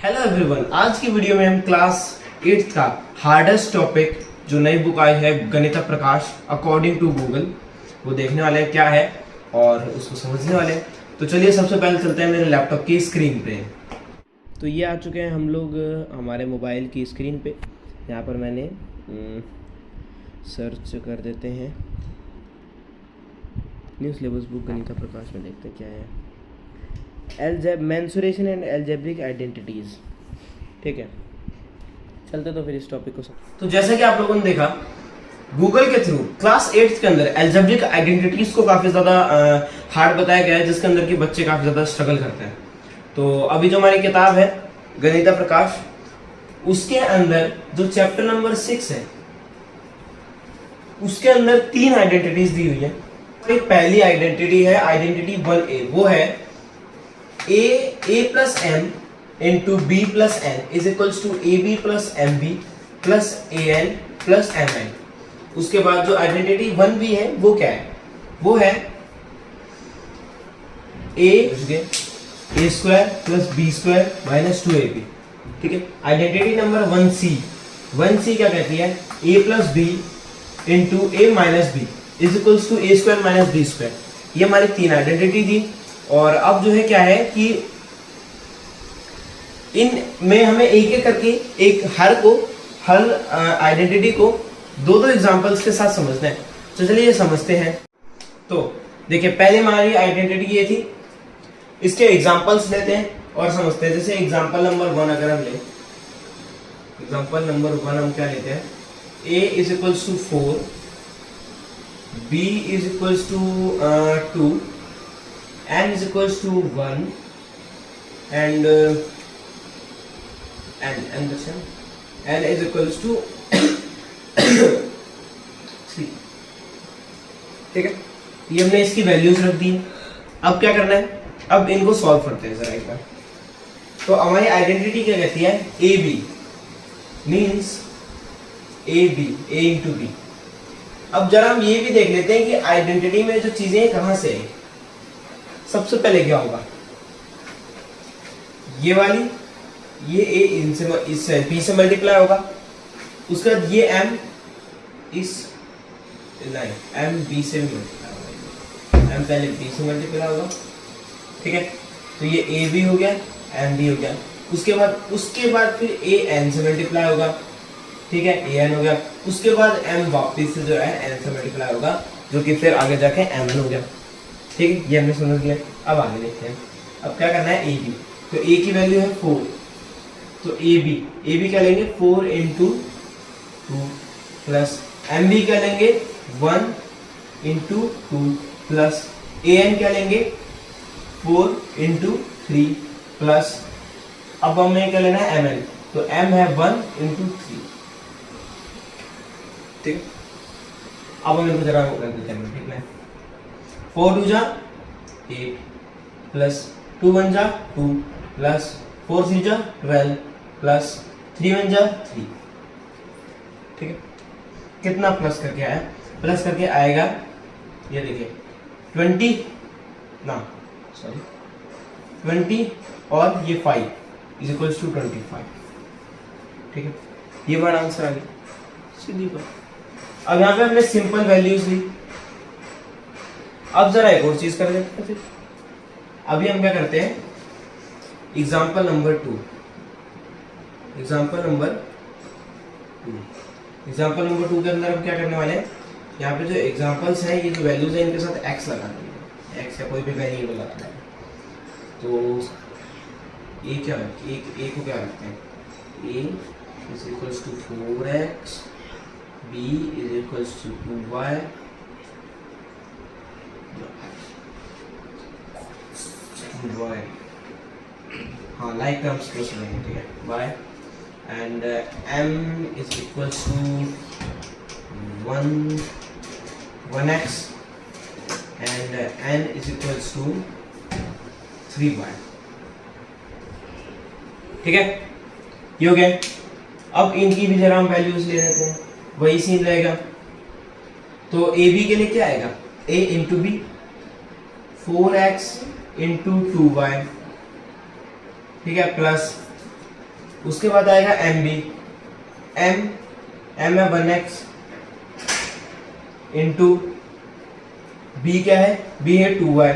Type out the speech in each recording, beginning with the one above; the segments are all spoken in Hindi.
हेलो एवरीवन, आज की वीडियो में हम क्लास 8th का हार्डेस्ट टॉपिक जो नई बुक आई है गणित प्रकाश अकॉर्डिंग टू गूगल वो देखने वाले हैं क्या है और उसको समझने वाले हैं। तो चलिए सबसे पहले चलते हैं मेरे लैपटॉप की स्क्रीन पे। तो ये आ चुके हैं हम लोग हमारे मोबाइल की स्क्रीन पे। यहाँ पर मैंने सर्च कर देते हैं न्यू सिलेबस बुक गणित प्रकाश में, देखते हैं क्या है। Mensuration and algebraic identities. ठीक है, चलते तो फिर इस टॉपिक को तो जैसा कि आप लोगों ने देखा गूगल के थ्रू क्लास 8th के अंदर एल्जेब्रिक आइडेंटिटीज को काफी ज्यादा हार्ड बताया गया है, जिसके अंदर कि बच्चे काफी ज्यादा स्ट्रगल करते हैं। तो अभी जो हमारी किताब है गणित प्रकाश, उसके अंदर जो चैप्टर नंबर 6 है उसके अंदर 3 आइडेंटिटीज दी हुई है। पहली आइडेंटिटी है आइडेंटिटी 1A, वो है a plus m into b plus n is equals to ab plus mb plus an plus mn। उसके बाद जो आइडेंटिटी 1b है वो क्या है, वो है a square plus b square minus 2ab। ठीक है। आइडेंटिटी नंबर 1c क्या कहती है, a plus b into a minus b is equals to a square minus b square. ये हमारी 3 आइडेंटिटी थी। और अब जो है क्या है कि इन में हमें एक एक करके हर आइडेंटिटी को दो एग्जांपल्स के साथ समझना है। तो चलिए ये समझते हैं। तो देखिए पहले हमारी आइडेंटिटी ये थी, इसके एग्जांपल्स लेते हैं और समझते हैं। जैसे एग्जांपल नंबर 1 अगर हम लें, एग्जांपल नंबर 1 हम क्या लेते हैं, a is equals to 4, b is equals to 2, n is equals to 1 and n is equals to 3। ठीक है, ये हमने इसकी वैल्यूज रख दी। अब क्या करना है, अब इनको सॉल्व करते हैं जरा एक बार। तो हमारी आइडेंटिटी क्या कहती है, A B means A into B. अब जरा हम ये भी देख लेते हैं कि आइडेंटिटी में जो चीजें कहां से है। सबसे पहले क्या होगा, ये वाली ये a इससे b से मल्टीप्लाई होगा, उसके बाद ये m इस नहीं m b से मल्टीप्लाई होगा, m पहले b से मल्टीप्लाई होगा। ठीक है, तो ये a b हो गया, m b हो गया। उसके बाद फिर a n से मल्टीप्लाई होगा। ठीक है, a n हो गया। उसके बाद m वापस से जो है n से मल्टीप्लाई होगा, जो कि फिर आगे जाके m n हो गया। ठीक है, ये हमने समझ लिया। अब आगे देखते हैं। अब क्या करना है, ए बी। तो ए की वैल्यू है 4, तो ए बी क्या लेंगे 4 इंटू 2 प्लस एम बी क्या लेंगे 1 इंटू 2 प्लस ए एन क्या लेंगे 4 इंटू 3 प्लस अब हमें क्या लेना है एम एन, तो एम है 1 इंटू 3। ठीक, अब हम इनको जरा कर देते हैं। ठीक है, 4 2 जा 8 प्लस 2 1 जा 2 प्लस 4 3 जा 12 प्लस 3 1 जा 3। ठीक है, कितना प्लस करके आया, प्लस करके आएगा ये देखिए 20 और ये 5 इज इक्वल्स टू 25। ठीक है, ये हमारा आंसर आ गया सीधी बात। अब यहाँ पे हमने सिंपल वैल्यूज ली। अब जरा एक और चीज कर लेते हैं। फिर अभी हम क्या करते हैं, एग्जाम्पल नंबर 2 के अंदर हम क्या करने वाले हैं, यहाँ पे जो एग्जाम्पल्स हैं, ये जो वैल्यूज हैं इनके साथ x लगा देंगे, x या कोई भी वेरिएबल लगाना है। तो ये क्या है, a को क्या रखते हैं, a is equals to 4x, b is equals to 2y, हाँ लाइक टर्म्स को समझेंगे। ठीक है, y and m is equals to 1x and n is equals to 3y। ठीक है, ये हो गया। अब इनकी भी जरा हम वैल्यूज ले लेते हैं, वही सीन रहेगा। तो ए बी के लिए क्या आएगा, a into B 4x into 2y। ठीक है, प्लस उसके बाद आएगा एम बी, एम है 1x इंटू बी क्या है, बी है 2y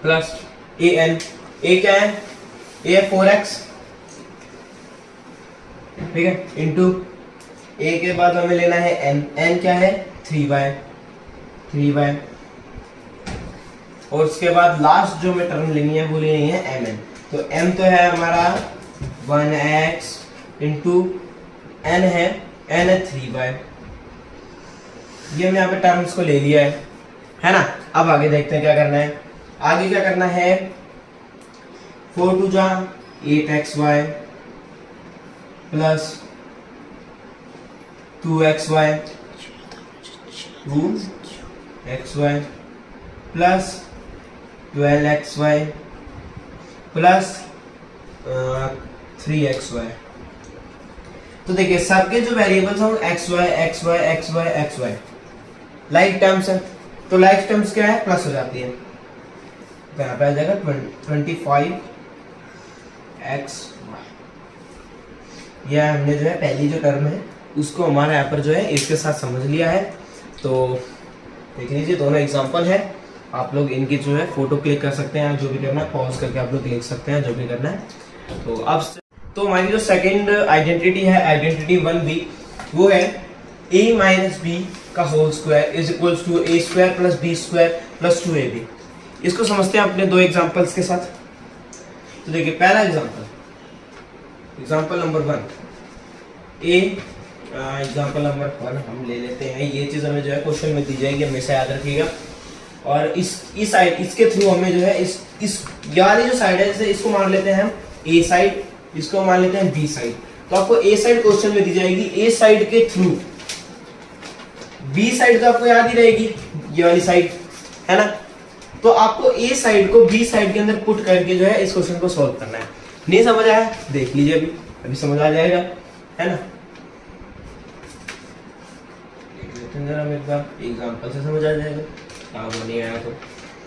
प्लस ए एन, ए क्या है, ए है 4x, ठीक है, इंटू ए के बाद हमें लेना है एन, एन क्या है 3y, और उसके बाद लास्ट जो हमें टर्म लेनी है वो लेनी है एम एन। तो m तो है हमारा 1x इंटू n है 3y, ये हमने यहाँ पे टर्म्स को ले लिया है ना। अब आगे देखते हैं क्या करना है। आगे क्या करना है, 4 2 जा 8xy plus 2xy plus 12xy plus 3xy। तो देखिए सबके जो वेरिएबल्स हैं xy लाइक टर्म्स है, तो लाइक टर्म्स क्या है, प्लस हो जाती है, तो यहाँ पे आ जाएगा 25xy। यह हमने जो है पहली जो टर्म है उसको हमारा यहाँ पर जो है इसके साथ समझ लिया है। तो देख लीजिए दोनों एग्जांपल है, आप लोग इनकी जो है फोटो क्लिक कर सकते हैं, जो भी करना है पॉज करके आप लोग देख सकते हैं जो भी करना है। तो अब तो हमारी जो सेकंड आइडेंटिटी है, आइडेंटिटी 1b, वो है a माइनस बी का whole square is equals to a square plus b square plus 2ab। इसको समझते हैं अपने दो एग्जांपल्स के साथ। तो देखिए पहला एग्जांपल नंबर 1, एग्जांपल नंबर 1 हम ले लेते हैं। ये चीज़ हमें जो है क्वेश्चन में दी जाएगी, हमेशा याद रखिएगा। और इस साइड, इसके थ्रू हमें जो है इस यारी जो साइड है, जैसे इसको मान लेते हैं हम ए साइड, इसको मान लेते हैं बी साइड। तो आपको ए साइड क्वेश्चन में दी जाएगी, ए साइड के थ्रू बी साइड तो आपको याद ही रहेगी, ये वाली साइड है ना। तो आपको ए साइड को बी साइड के अंदर पुट करके जो है इस क्वेश्चन को सॉल्व करना है। नहीं समझ आया देख लीजिए, अभी समझ आ जाएगा, है ना। एग्जाम्पल से समझ आ जाएगा, वो नहीं आया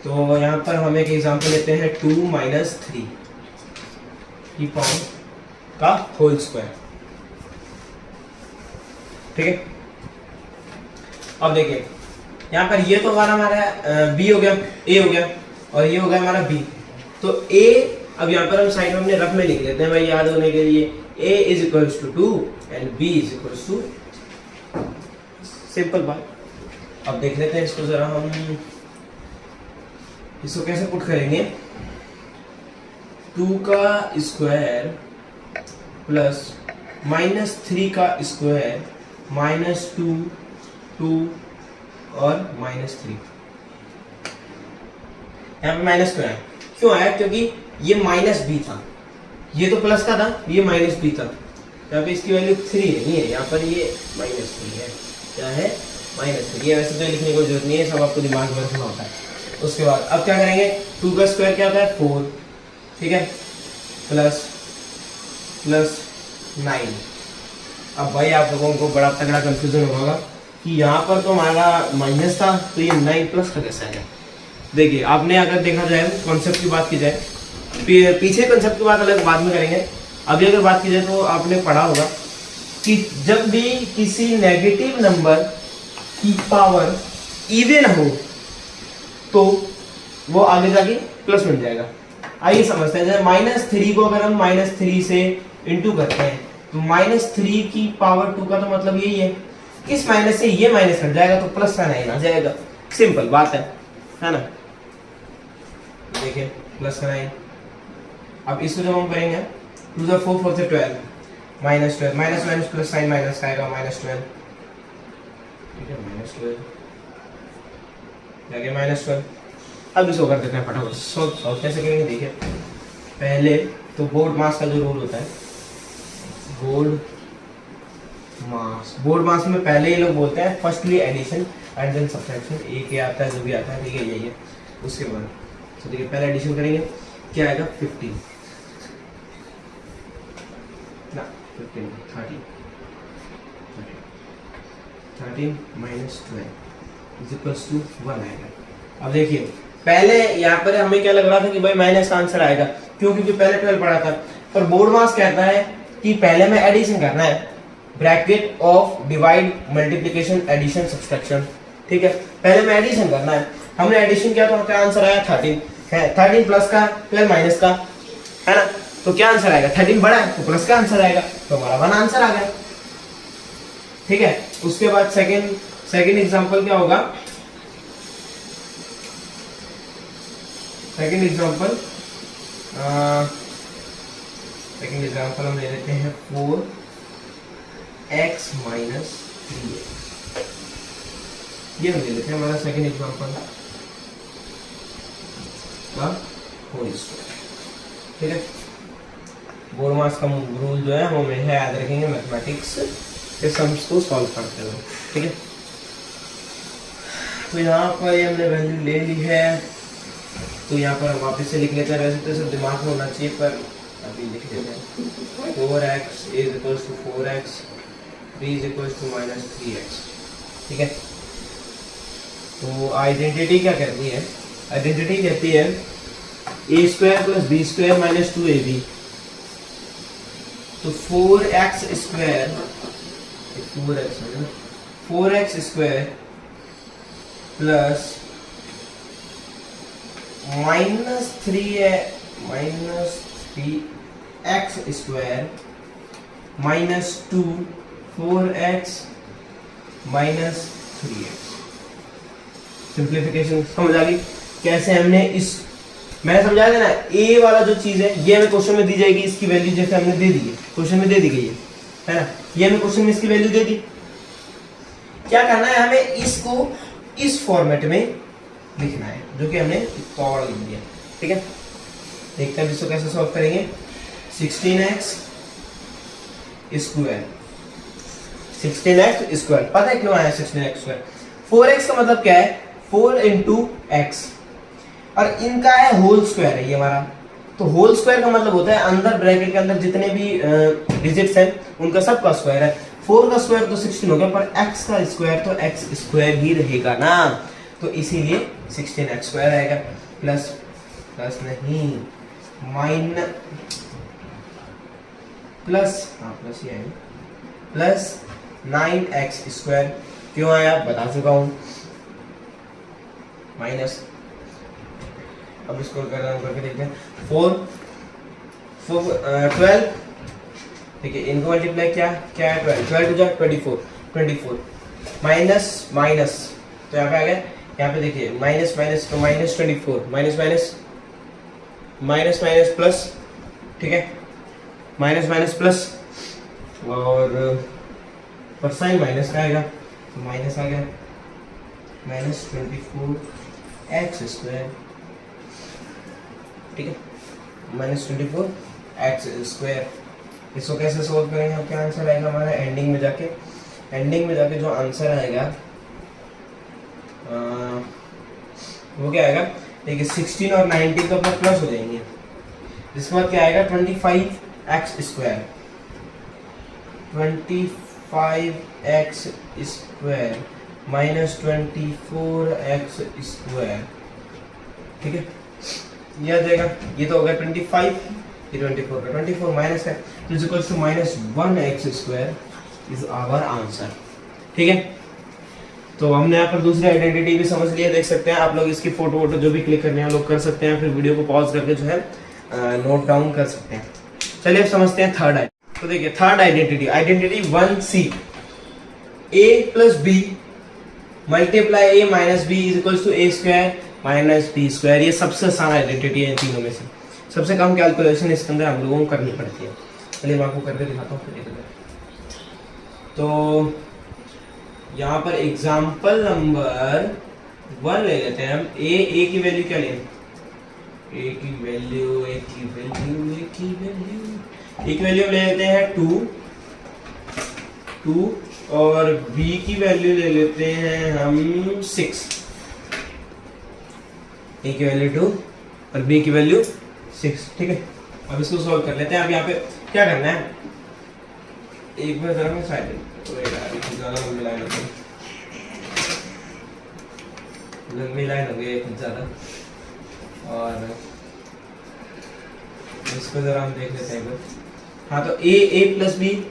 तो यहाँ पर हम एक एग्जाम्पल लेते हैं 2 माइनस 3 की पावर का होल स्क्वायर, ठीक है। अब देखिए यहाँ पर ये तो हमारा बी हो गया, ए हो गया, और ये हो गया हमारा बी। तो ए अब यहाँ पर हम साइड में अपने रफ में लिख लेते हैं भाई याद होने के लिए, a is equals to 2 and b is equals to, simple बात। अब देख लेते हैं इसको जरा, हम इसको कैसे पुट करेंगे। 2 का स्क्वायर प्लस माइनस 3 का स्क्वायर माइनस 2 और माइनस 3। यहाँ पे माइनस क्यों आया, क्यों आया, क्योंकि ये माइनस बी था, ये तो प्लस का था, ये माइनस बी था। यहाँ पे इसकी वैल्यू 3 नहीं है, यहाँ पर ये माइनस 3 है, क्या है माइनस 3। ये वैसे तो लिखने की जरूरत नहीं है, सब आपको दिमाग में रखना होता है। उसके बाद अब क्या करेंगे, 2 का स्क्वायर क्या होता है 4, ठीक है, प्लस 9। अब भाई आप लोगों को बड़ा तगड़ा कंफ्यूजन होगा कि यहाँ पर तो हमारा माइनस था, तो ये 9 प्लस का कैसा है। देखिए आपने अगर देखा जाए कॉन्सेप्ट की बात की जाए, पीछे कॉन्सेप्ट की बात अलग बाद में करेंगे, अभी अगर बात की जाए तो आपने पढ़ा होगा कि जब भी किसी नेगेटिव नंबर की पावर इवन हो तो वो आगे जाके प्लस बन जाएगा। आइए समझते हैं, जैसे -3 को अगर हम -3 से इंटू करते हैं तो -3 की पावर 2 का तो मतलब यही है, इस माइनस से ये माइनस हट जाएगा तो प्लस का 9 आ जाएगा। सिंपल बात है ना। देखिए प्लस का 9। अब इसको जब हम करेंगे 2 4 4 से 12 -12 माइनस प्लस साइन माइनस का आएगा -12, ठीक है, -12 लगे -12। अब इसको कर देते हैं फटाफट सॉल्व कैसे करेंगे। देखिए पहले तो बोर्ड मास का जो रूल होता है, बोर्ड मास में पहले ही लोग बोलते हैं firstly addition and then subtraction, एक ही आता है जो भी आता है, ठीक है, यही है। उसके बाद तो देखिए पहले एडिशन करेंगे, क्या आएगा 15 13 माइनस 12 इज इक्वल्स टू 1 आएगा। अब देखिए पहले यहाँ पर हमें क्या लग रहा था कि भाई माइनस का आंसर आएगा, क्यों, क्योंकि पहले 12 पढ़ा था। पर बोर्ड मास कहता है कि पहले में एडिशन करना है, bracket of divide multiplication addition subtraction, ठीक है, पहले में एडिशन करना है। हमने एडिशन किया तो क्या आंसर आया 13 है, 13 प्लस का प्लस माइनस का है ना, तो क्या आंसर आएगा 13 बड़ा है तो प्लस का आंसर आएगा, तो हमारा 1 आंसर आ गया, ठीक है। उसके बाद सेकंड एग्जांपल क्या होगा, सेकंड एग्जांपल हम ले लेते हैं 4x माइनस 3x, ये हम ले लेते हैं हमारा सेकंड एग्जांपल का होल स्क्वायर, ठीक है। बोर्ड मास का रूल जो है हम हमेशा याद रखेंगे मैथमेटिक्स के सम्स को सॉल्व करते हुए, ठीक है। तो यहाँ पर ये हमने वैल्यू ले ली है, तो यहाँ पर हम वापस से लिख लेते हैं, वैसे तो सब दिमाग में होना चाहिए पर अभी लिख लेते हैं 4x is equals to 4x 3 is equals to minus 3x, ठीक है। तो आइडेंटिटी क्या कहती है, आइडेंटिटी कहती है a square plus B square minus 2ab, तो 4x square 4x square plus minus 3x square minus 2 4x minus 3x। Simplification समझ आ गई कैसे हमने इस, मैंने समझा दिया ना, ए वाला जो चीज है ये हमें क्वेश्चन में दी जाएगी, इसकी वैल्यू जैसे हमने दे दी है, क्वेश्चन में दे दी गई है ना, ये हमें क्वेश्चन में इसकी वैल्यू दे दी। क्या करना है, हमें इसको इस फॉर्मेट में लिखना है जो कि हमने पावर लिख दिया, ठीक है। देखते हैं इसको कैसे सॉल्व करेंगे। 16x स्क्वायर, 16x स्क्वायर पता है क्यों आया 16x स्क्वायर, 4x का मतलब क्या है 4 इंटू एक्स, और इनका है होल स्क्वायर है ये हमारा, तो होल स्क्वायर का मतलब होता है अंदर ब्रैकेट के अंदर जितने भी डिजिट्स हैं उनका सबका स्क्वायर है। 4 का स्क्वायर तो 16 हो गया, पर x का स्क्वायर तो x स्क्वायर ही रहेगा ना, तो इसीलिए 16x स्क्वायर आएगा, प्लस प्लस नहीं प्लस ही आएगा, प्लस 9x स्क्वायर, क्यों आया बता चुका हूं, माइनस, अब इसको करके देखते हैं 12, ठीक है, इनको मल्टीप्लाई क्या है 12 टू जा 24 माइनस माइनस, तो यहाँ पे आ गया, यहाँ पे देखिए माइनस माइनस तो minus 24 minus minus minus plus, ठीक है, माइनस माइनस प्लस, और पर साइन माइनस का आएगा तो माइनस आ गया माइनस 24x स्क्वायर, ठीक है, माइनस 24x स्क्वायर। इसको कैसे सोल्व करेंगे हम, क्या आंसर आएगा हमारा एंडिंग में जाके जो आंसर आएगा वो क्या आएगा, देखिए 16 और 19 तो अपना प्लस हो जाएंगे, इसके बाद क्या आएगा 25x square 25x square minus 24x square, ठीक है, ये आ जाएगा, ये तो हो गया 25, ये 24 का 24 माइनस है तो is equals to minus 1x square is our answer, ठीक है। तो हमने यहाँ पर दूसरी आइडेंटिटी भी समझ लिया, देख सकते हैं आप लोग, इसकी फोटो जो भी क्लिक करने हैं लोग कर सकते हैं, फिर वीडियो को पॉज करके जो है नोट डाउन कर सकते हैं। चलिए अब समझते हैं थर्ड आइडेंटिटी। तो देखिए third identity 1c, a plus B multiply a minus B is equals to a square minus B square, ये सबसे आसान आइडेंटिटी है इन तीनों में से, सबसे कम कैलकुलेशन इसके अंदर हम लोगों को करनी पड़ती है। चलिए मैं आपको करके दिखाता हूँ। तो यहाँ पर एग्जाम्पल नंबर 1 ले लेते हैं हम, a की वैल्यू क्या लें, a की वैल्यू ले लेते हैं 2 और b की वैल्यू ले लेते हैं हम 6, a की वैल्यू 2 और b की वैल्यू 6, ठीक है। अब इसको सॉल्व कर लेते हैं। अब यहाँ पे क्या करना है, एक बार जरा मैं साइड लंबी लाइन हो गई कुछ ज़्यादा, और इसको जरा हम देख लेते हैं। हाँ तो a प्लस बी,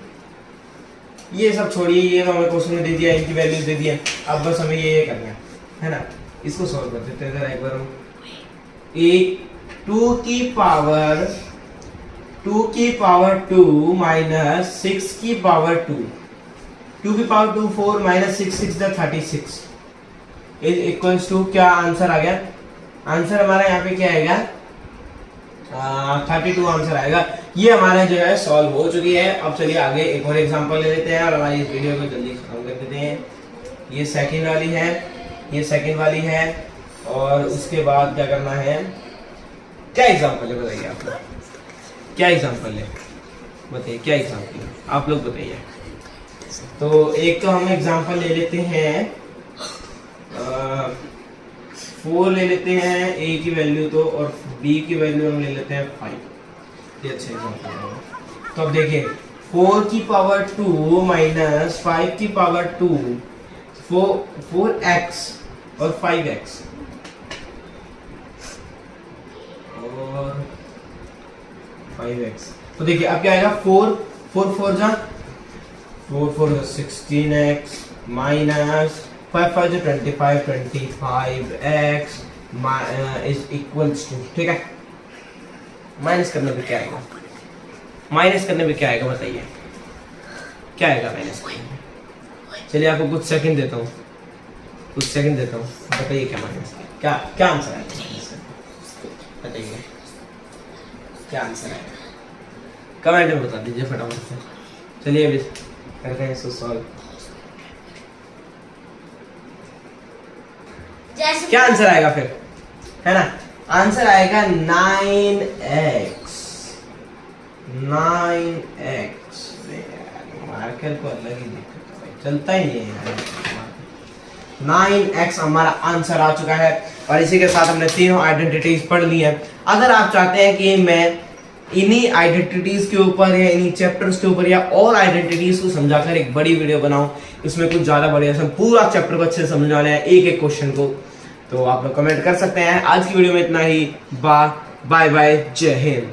ये सब छोड़िए, ये हमें क्वेश्चन में दे दिया, इनकी वैल्यूज दे दिया। अब बस हमें ये करना है ना। इसको सॉल्व कर देते हैं जरा एक बार हम। a 2 की पावर 2 माइनस 6 की पावर 2, 2 की power 2 4 minus 6 6 36 is equals to, क्या आंसर आ गया? आंसर हमारा यहाँ पे क्या आएगा? 32 आंसर आएगा। ये हमारा जो है सॉल्व हो चुकी है। अब चलिए आगे एक और एग्जांपल ले लेते हैं और हमारी इस वीडियो को जल्दी खत्म कर देते हैं। ये सेकंड वाली है, ये सेकंड वाली है, और उसके बाद क्या करना है? क्या एग्जांपल है बताइए आप लोग, क्या एग्जांपल है बताइए, क्या एग्जांपल है आप लोग बताइए। तो एक तो हम एग्जांपल ले लेते हैं 4 ले लेते हैं a की वैल्यू तो, और b की वैल्यू हम ले लेते हैं 5। ये अच्छा एग्जांपल है। तो अब देखिए 4 की पावर 2 माइनस 5 की पावर 2, 4x और 5x और 5x। तो देखिए अब क्या आएगा? 4 4 जा 4 16x minus 5 5 25 25x is equals to, ठीक है। माइनस करने पे क्या आएगा? माइनस करने पे क्या आएगा बताइए, क्या आएगा माइनस करने पे? चलिए आपको कुछ सेकंड देता हूँ, कुछ सेकंड देता हूँ, बताइए क्या माइनस, क्या क्या आंसर आएगा बताइए, क्या आंसर आएगा? कमेंट में बता दीजिए फटाफट से। चलिए अभी करते हैं इसको सॉल्व। क्या आंसर आएगा फिर, है ना? आंसर आएगा 9x। 9x मार्कर को अलग ही दिक्कत है भाई, चलता ही नहीं है। 9x हमारा आंसर आ चुका है, और इसी के साथ हमने तीनों आइडेंटिटीज पढ़ ली हैं। अगर आप चाहते हैं कि मैं इन्हीं आइडेंटिटीज के ऊपर या इन्हीं चैप्टर्स के ऊपर या और आइडेंटिटीज को समझाकर एक बड़ी वीडियो बनाऊं, इसमें कुछ ज्यादा बढ़िया से पूरा चैप्टर को अच्छे से समझाना है, एक एक क्वेश्चन को, तो आप लोग कमेंट कर सकते हैं। आज की वीडियो में इतना ही। बाय बाय, जय हिंद।